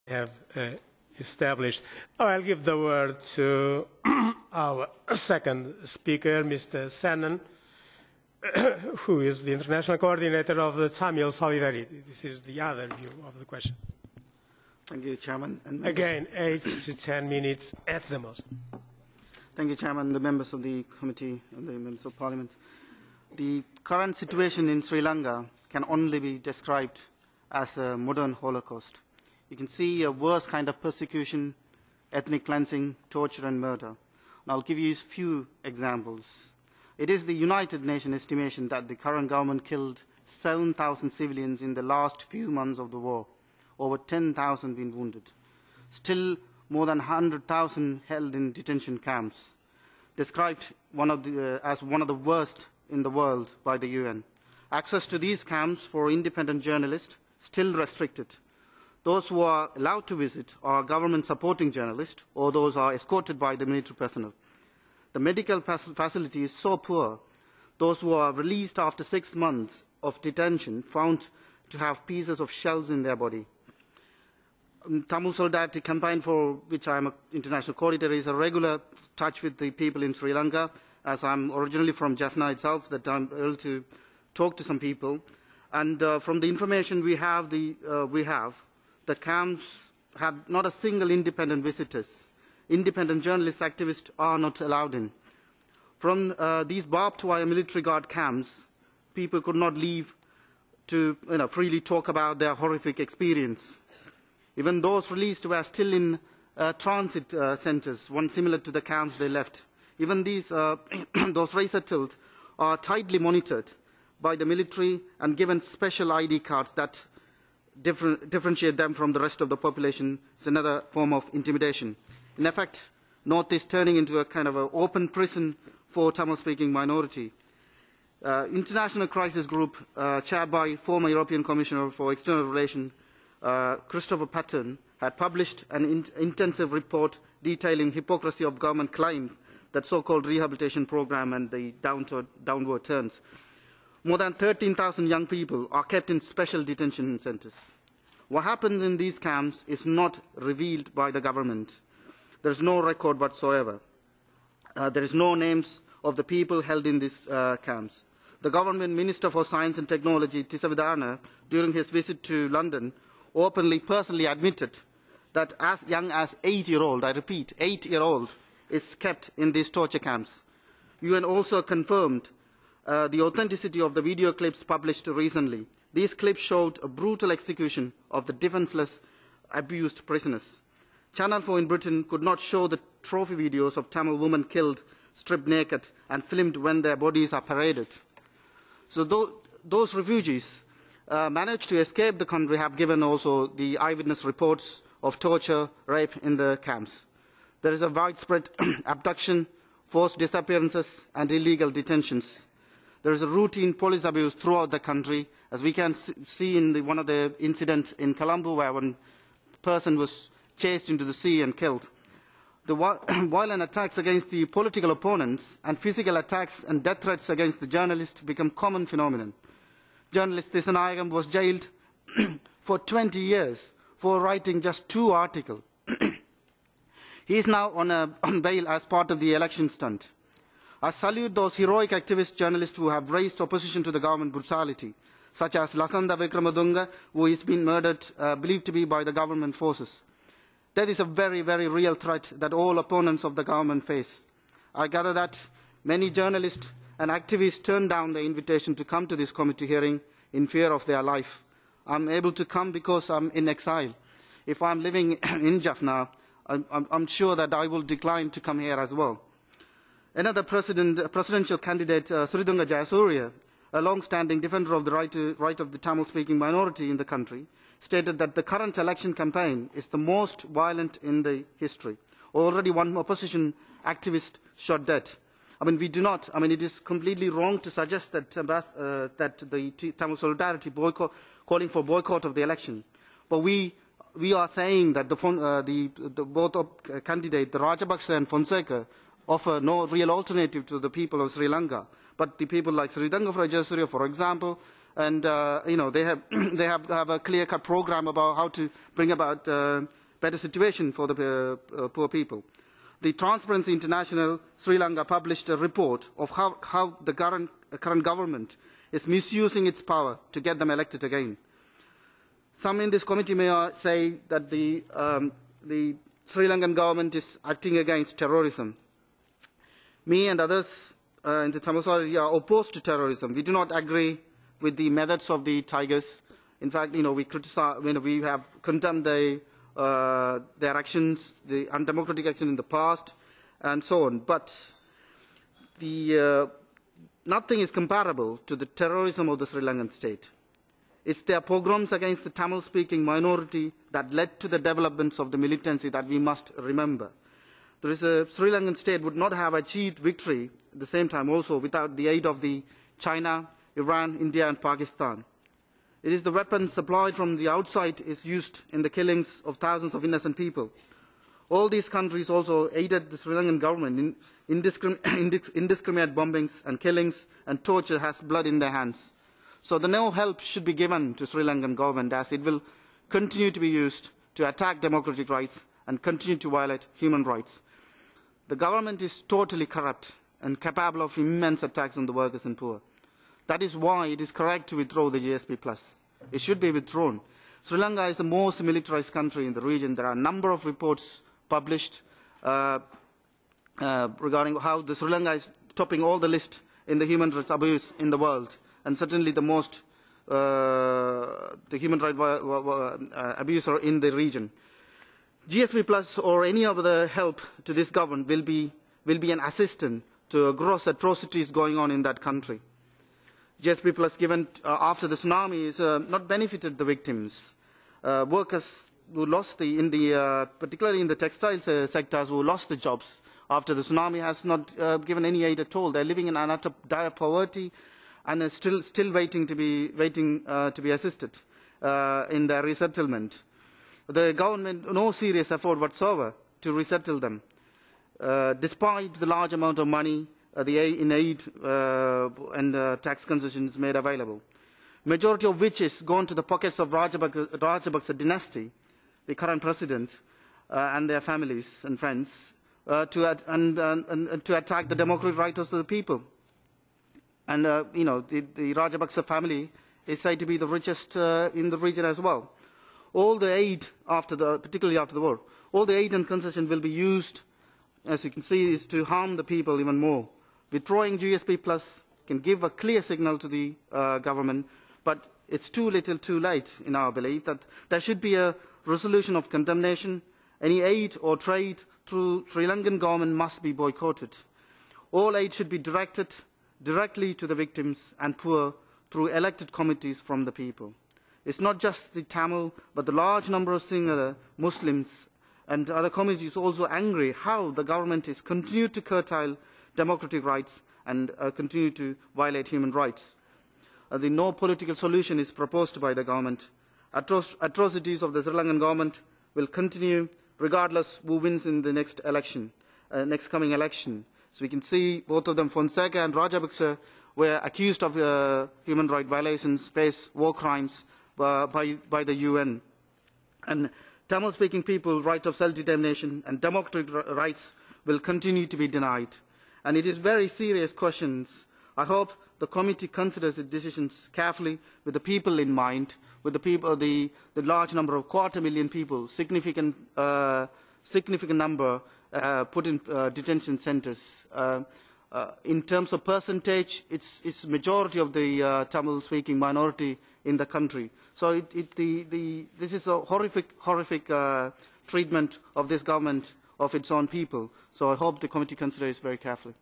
have established. Now I'll give the word to our second speaker, Mr. Senan, who is the international coordinator of the Tamil Solidarity. This is the other view of the question. Thank you, Chairman. And again, 8 to 10 minutes at the most. Thank you, Chairman, the members of the committee and the members of Parliament. The current situation in Sri Lanka can only be described as a modern Holocaust. You can see a worse kind of persecution, ethnic cleansing, torture and murder. And I'll give you a few examples. It is the United Nations estimation that the current government killed 7,000 civilians in the last few months of the war. Over 10,000 been wounded. Still more than 100,000 held in detention camps, described as one of the worst in the world by the UN. Access to these camps for independent journalists still restricted. Those who are allowed to visit are government-supporting journalists or those are escorted by the military personnel. The medical facility is so poor, those who are released after 6 months of detention found to have pieces of shells in their body. Tamil Solidarity campaign, for which I am an international coordinator, is a regular touch with the people in Sri Lanka, as I am originally from Jaffna itself, that I am able to talk to some people. And from the information we have, the camps had not a single independent visitors. Independent journalists, activists are not allowed in. From these barbed wire military guard camps, people could not leave to freely talk about their horrific experience. Even those released were still in transit centres, one similar to the camps they left. Even these, those resettled are tightly monitored by the military and given special ID cards that differentiate them from the rest of the population. It's another form of intimidation. In effect, North is turning into a kind of an open prison for Tamil-speaking minority. International Crisis Group, chaired by former European Commissioner for External Relations, Christopher Patten, had published an intensive report detailing hypocrisy of government claim that so-called rehabilitation program and the downward turns. More than 13,000 young people are kept in special detention centres. What happens in these camps is not revealed by the government. There is no record whatsoever. There is no names of the people held in these camps. The government Minister for Science and Technology, Tisavidana, during his visit to London, openly, personally admitted that as young as 8-year-old, I repeat, 8-year-old, is kept in these torture camps. UN also confirmed the authenticity of the video clips published recently. These clips showed a brutal execution of the defenceless, abused prisoners. Channel 4 in Britain could not show the trophy videos of Tamil women killed, stripped naked, and filmed when their bodies are paraded. So those refugees managed to escape the country have given also the eyewitness reports of torture, rape in the camps. There is a widespread abduction, forced disappearances, and illegal detentions. There is a routine police abuse throughout the country, as we can see in one of the incidents in Colombo, where one person was chased into the sea and killed. The violent attacks against the political opponents and physical attacks and death threats against the journalists become common phenomenon. Journalist Thisanayagam was jailed for 20 years for writing just 2 articles. He is now on bail as part of the election stunt. I salute those heroic activist journalists who have raised opposition to the government brutality, such as Lasanda Vikramadunga, who is being murdered, believed to be by the government forces. That is a very, very real threat that all opponents of the government face. I gather that many journalists and activists turned down the invitation to come to this committee hearing in fear of their life. I am able to come because I am in exile. If I am living in Jaffna, I am sure that I will decline to come here as well. Another presidential candidate, Sridunga Jayasuriya, a long-standing defender of the right of the Tamil-speaking minority in the country, stated that the current election campaign is the most violent in the history. Already one opposition activist shot dead. It is completely wrong to suggest that, the Tamil Solidarity calling for boycott of the election. But we are saying that both candidates, the Rajapaksa and Fonseca, offer no real alternative to the people of Sri Lanka. But the people like Sridunga Jayasuriya, for example, and they have a clear-cut program about how to bring about better situation for the poor people. The Transparency International Sri Lanka published a report of how the current government is misusing its power to get them elected again. Some in this committee may say that the Sri Lankan government is acting against terrorism. Me and others in the Tamil Solidarity are opposed to terrorism. We do not agree with the methods of the Tigers. In fact, we criticize, we have condemned their actions, the undemocratic action in the past, and so on. But nothing is comparable to the terrorism of the Sri Lankan state. It's their pogroms against the Tamil-speaking minority that led to the developments of the militancy that we must remember. The Sri Lankan state would not have achieved victory at the same time also without the aid of China, Iran, India and Pakistan. It is the weapons supplied from the outside is used in the killings of thousands of innocent people. All these countries also aided the Sri Lankan government in indiscriminate bombings and killings, and torture has blood in their hands. So no help should be given to Sri Lankan government, as it will continue to be used to attack democratic rights and continue to violate human rights. The government is totally corrupt and capable of immense attacks on the workers and poor. That is why it is correct to withdraw the GSP+. It should be withdrawn. Sri Lanka is the most militarized country in the region. There are a number of reports published regarding how the Sri Lanka is topping all the list in the human rights abuse in the world, and certainly the most the human rights abuser in the region. GSP Plus or any other help to this government will be an assistant to gross atrocities going on in that country. GSP Plus given after the tsunami is not benefited the victims. Workers who lost particularly in the textile sectors who lost the jobs after the tsunami has not given any aid at all. They are living in utter dire poverty and are still waiting to be assisted in their resettlement. The government no serious effort whatsoever to resettle them, despite the large amount of money in aid and tax concessions made available, majority of which is gone to the pockets of Rajapaksa dynasty, the current president and their families and friends, to attack the democratic rights of the people. And the Rajapaksa family is said to be the richest in the region as well. All the aid particularly after the war, all the aid and concession will be used, as you can see, is to harm the people even more. Withdrawing GSP Plus can give a clear signal to the government, but it's too little too late in our belief that there should be a resolution of condemnation. Any aid or trade through Sri Lankan government must be boycotted. All aid should be directed directly to the victims and poor through elected committees from the people. It's not just the Tamil, but the large number of Sinhala Muslims and other communities also angry how the government is continued to curtail democratic rights and continue to violate human rights. No political solution is proposed by the government. Atrocities of the Sri Lankan government will continue regardless who wins in the next election, next coming election. So we can see both of them, Fonseca and Rajapaksa, were accused of human rights violations, face war crimes by the UN. And Tamil-speaking people's right of self-determination and democratic rights will continue to be denied. And it is very serious questions. I hope the committee considers its decisions carefully with the people in mind, with the people, the large number of 250,000 people, significant number put in detention centres. In terms of percentage, it's majority of the Tamil-speaking minority in the country. So this is a horrific treatment of this government of its own people. So I hope the committee considers very carefully.